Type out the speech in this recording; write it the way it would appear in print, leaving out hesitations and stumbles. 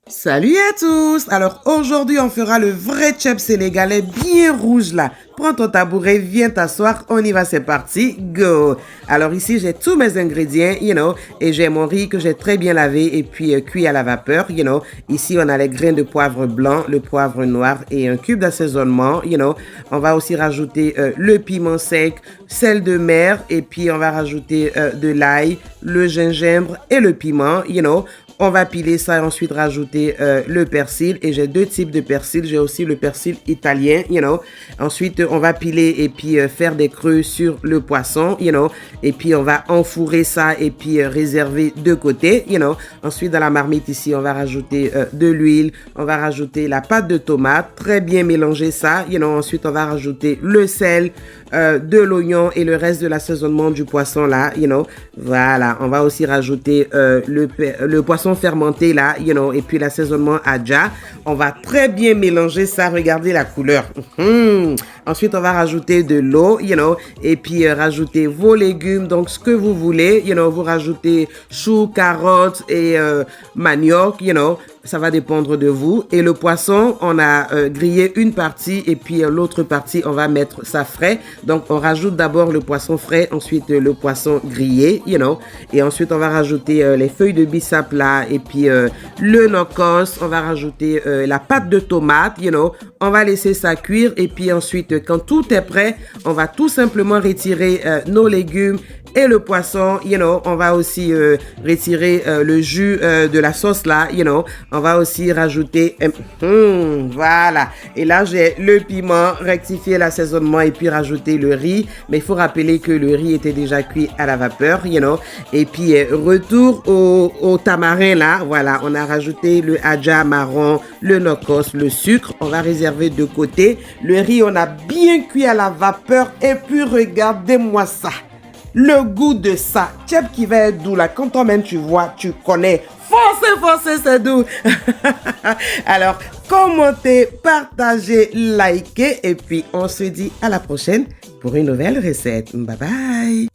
Salut à tous! Alors aujourd'hui on fera le vrai chep sénégalais bien rouge là. Prends ton tabouret, viens t'asseoir, on y va, c'est parti, go! Alors ici j'ai tous mes ingrédients, et j'ai mon riz que j'ai très bien lavé et puis cuit à la vapeur, Ici on a les grains de poivre blanc, le poivre noir et un cube d'assaisonnement, On va aussi rajouter le piment sec, sel de mer et puis on va rajouter de l'ail, le gingembre et le piment, On va piler ça et ensuite rajouter le persil. Et j'ai deux types de persil. J'ai aussi le persil italien, Ensuite, on va piler et puis faire des creux sur le poisson, Et puis, on va enfourrer ça et puis réserver de côté, Ensuite, dans la marmite ici, on va rajouter de l'huile. On va rajouter la pâte de tomate. Très bien mélanger ça, Ensuite, on va rajouter le sel, de l'oignon et le reste de l'assaisonnement du poisson là, Voilà, on va aussi rajouter le poisson fermenté là, et puis l'assaisonnement adja. On va très bien mélanger ça, regardez la couleur. Ensuite, on va rajouter de l'eau, et puis rajouter vos légumes, donc ce que vous voulez, vous rajoutez choux, carottes et manioc, ça va dépendre de vous. Et le poisson, on a grillé une partie et puis l'autre partie, on va mettre ça frais. Donc, on rajoute d'abord le poisson frais, ensuite le poisson grillé, Et ensuite, on va rajouter les feuilles de bissap là et puis le nokos. On va rajouter la pâte de tomate, On va laisser ça cuire et puis ensuite, quand tout est prêt, on va tout simplement retirer nos légumes et le poisson, on va aussi retirer le jus de la sauce là, On va aussi rajouter, voilà. Et là, j'ai le piment, rectifier l'assaisonnement et puis rajouter le riz. Mais il faut rappeler que le riz était déjà cuit à la vapeur, Et puis, retour au tamarin là, voilà. On a rajouté le adja marron, le nokos, le sucre. On va réserver de côté. Le riz, on a bien cuit à la vapeur. Et puis, regardez-moi ça. Le goût de ça, chep qui va être doux là, quand toi-même tu vois, tu connais. Forcez, c'est doux. Alors, commentez, partagez, likez et puis on se dit à la prochaine pour une nouvelle recette. Bye bye.